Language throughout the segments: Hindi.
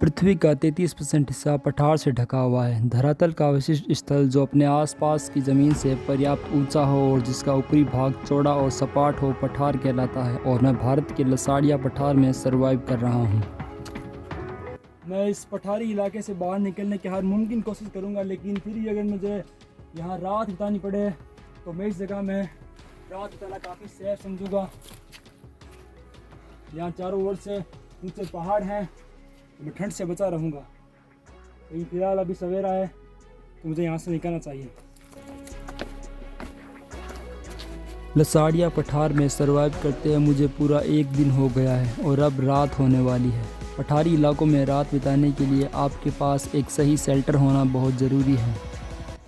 पृथ्वी का 33% हिस्सा पठार से ढका हुआ है। धरातल का विशिष्ट स्थल जो अपने आसपास की ज़मीन से पर्याप्त ऊंचा हो और जिसका ऊपरी भाग चौड़ा और सपाट हो पठार कहलाता है। और मैं भारत के लसाड़िया पठार में सर्वाइव कर रहा हूँ। मैं इस पठारी इलाके से बाहर निकलने की हर मुमकिन कोशिश करूँगा, लेकिन फिर भी अगर मुझे यहाँ रात बितानी पड़े तो मैं इस जगह में रात बिताना काफ़ी सेफ समझूँगा। यहाँ चारों ओर से ऊंचे पहाड़ हैं, तो मैं ठंड से बचा रहूँगा। लेकिन फिलहाल अभी सवेरा है तो मुझे यहाँ से निकलना चाहिए। लसाड़िया पठार में सर्वाइव करते हुए मुझे पूरा एक दिन हो गया है और अब रात होने वाली है। पठारी इलाकों में रात बिताने के लिए आपके पास एक सही शेल्टर होना बहुत ज़रूरी है।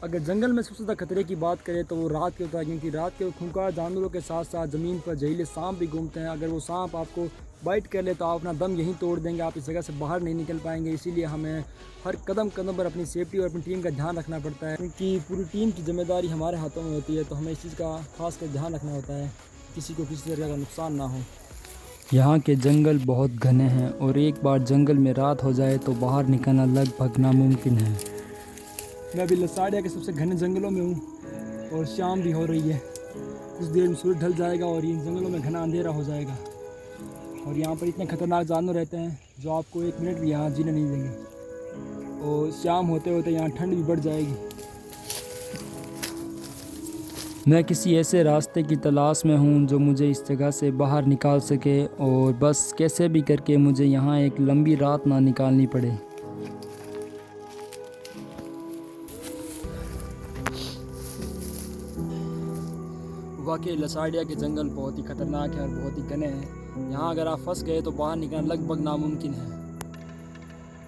अगर जंगल में सबसे ज़्यादा खतरे की बात करें तो वो रात के होता है, क्योंकि रात के खूंखार जानवरों के साथ साथ ज़मीन पर जहरीले सांप भी घूमते हैं। अगर वो सांप आपको बाइट कर ले तो आप अपना दम यहीं तोड़ देंगे, आप इस जगह से बाहर नहीं निकल पाएंगे। इसीलिए हमें हर कदम कदम पर अपनी सेफ्टी और अपनी टीम का ध्यान रखना पड़ता है, क्योंकि पूरी टीम की जिम्मेदारी हमारे हाथों में होती है। तो हमें इस चीज़ का खास कर ध्यान रखना होता है, किसी को किसी तरह का नुकसान ना हो। यहाँ के जंगल बहुत घने हैं और एक बार जंगल में रात हो जाए तो बाहर निकलना लगभग नामुमकिन है। मैं अभी लसाड़िया के सबसे घने जंगलों में हूँ और शाम भी हो रही है। कुछ देर में सूरज ढल जाएगा और इन जंगलों में घना अंधेरा हो जाएगा। और यहाँ पर इतने खतरनाक जानवर रहते हैं जो आपको एक मिनट भी यहाँ जीने नहीं देंगे। और शाम होते होते यहाँ ठंड भी बढ़ जाएगी। मैं किसी ऐसे रास्ते की तलाश में हूँ जो मुझे इस जगह से बाहर निकाल सके और बस कैसे भी करके मुझे यहाँ एक लंबी रात ना निकालनी पड़े। वाकई लसाड़िया के जंगल बहुत ही खतरनाक है और बहुत ही घने हैं। यहाँ अगर आप फंस गए तो बाहर निकलना लगभग नामुमकिन है।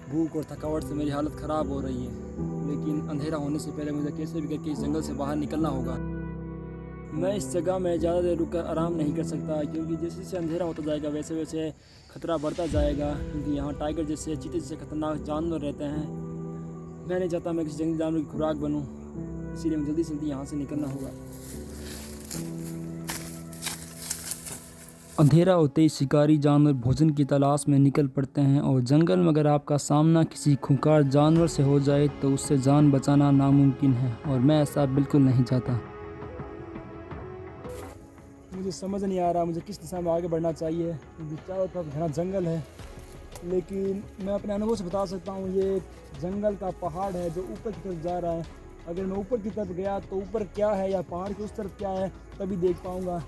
भूख और थकावट से मेरी हालत ख़राब हो रही है, लेकिन अंधेरा होने से पहले मुझे कैसे भी करके इस जंगल से बाहर निकलना होगा। मैं इस जगह में ज़्यादा देर रुककर आराम नहीं कर सकता, क्योंकि जैसे जैसे अंधेरा होता जाएगा वैसे वैसे खतरा बढ़ता जाएगा। क्योंकि यहाँ टाइगर जैसे चीते जैसे खतरनाक जानवर रहते हैं। मैं नहीं चाहता मैं किसी जंगली जानवर की खुराक बनूँ, इसीलिए मुझे जल्दी से जल्दी यहाँ से निकलना होगा। अंधेरा होते ही शिकारी जानवर भोजन की तलाश में निकल पड़ते हैं और जंगल में अगर आपका सामना किसी खूंखार जानवर से हो जाए तो उससे जान बचाना नामुमकिन है, और मैं ऐसा बिल्कुल नहीं चाहता। मुझे समझ नहीं आ रहा मुझे किस दिशा में आगे बढ़ना चाहिए, क्योंकि चारों तरफ घना जंगल है। लेकिन मैं अपने अनुभव से बता सकता हूँ ये जंगल का पहाड़ है जो ऊपर की तरफ जा रहा है। अगर मैं ऊपर की तरफ गया तो ऊपर क्या है या पहाड़ की उस तरफ क्या है तभी देख पाऊँगा।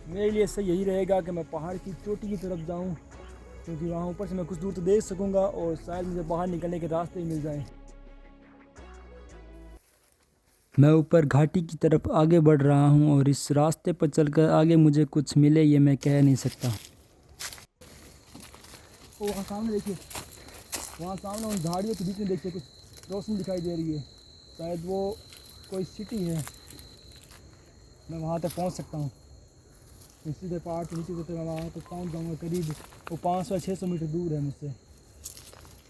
मेरे लिए सही यही रहेगा कि मैं पहाड़ की चोटी की तरफ जाऊं, क्योंकि वहाँ ऊपर से मैं कुछ दूर तो देख सकूंगा और शायद मुझे बाहर निकलने के रास्ते ही मिल जाएं। मैं ऊपर घाटी की तरफ आगे बढ़ रहा हूं और इस रास्ते पर चलकर आगे मुझे कुछ मिले ये मैं कह नहीं सकता। वहाँ सामने देखिए, वहाँ सामने उन झाड़ियों के बीच में देखिए कुछ रोशनी दिखाई दे रही है। शायद वो कोई सिटी है। मैं वहाँ तक पहुँच सकता हूँ। सीधे पहाड़ के नीचे से मैं वहाँ तक पहुँच जाऊँगा। करीब वो 500 या 600 मीटर दूर है मुझसे।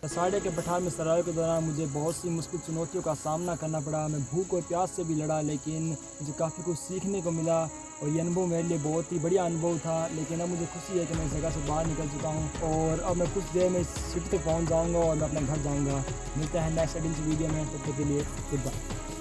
लसाड़िया के पठार में सर्वाइव के दौरान मुझे बहुत सी मुश्किल चुनौतियों का सामना करना पड़ा। मैं भूख और प्यास से भी लड़ा, लेकिन मुझे काफ़ी कुछ सीखने को मिला और ये अनुभव मेरे लिए बहुत ही बढ़िया अनुभव था। लेकिन अब मुझे खुशी है कि मैं इस जगह से बाहर निकल चुका हूँ और अब मैं कुछ देर में इस सिटी तक पहुँच जाऊँगा और मैं अपना घर जाऊँगा। मिलते हैं नेक्स्ट वीडियो में, तब तक के लिए गुड बाय।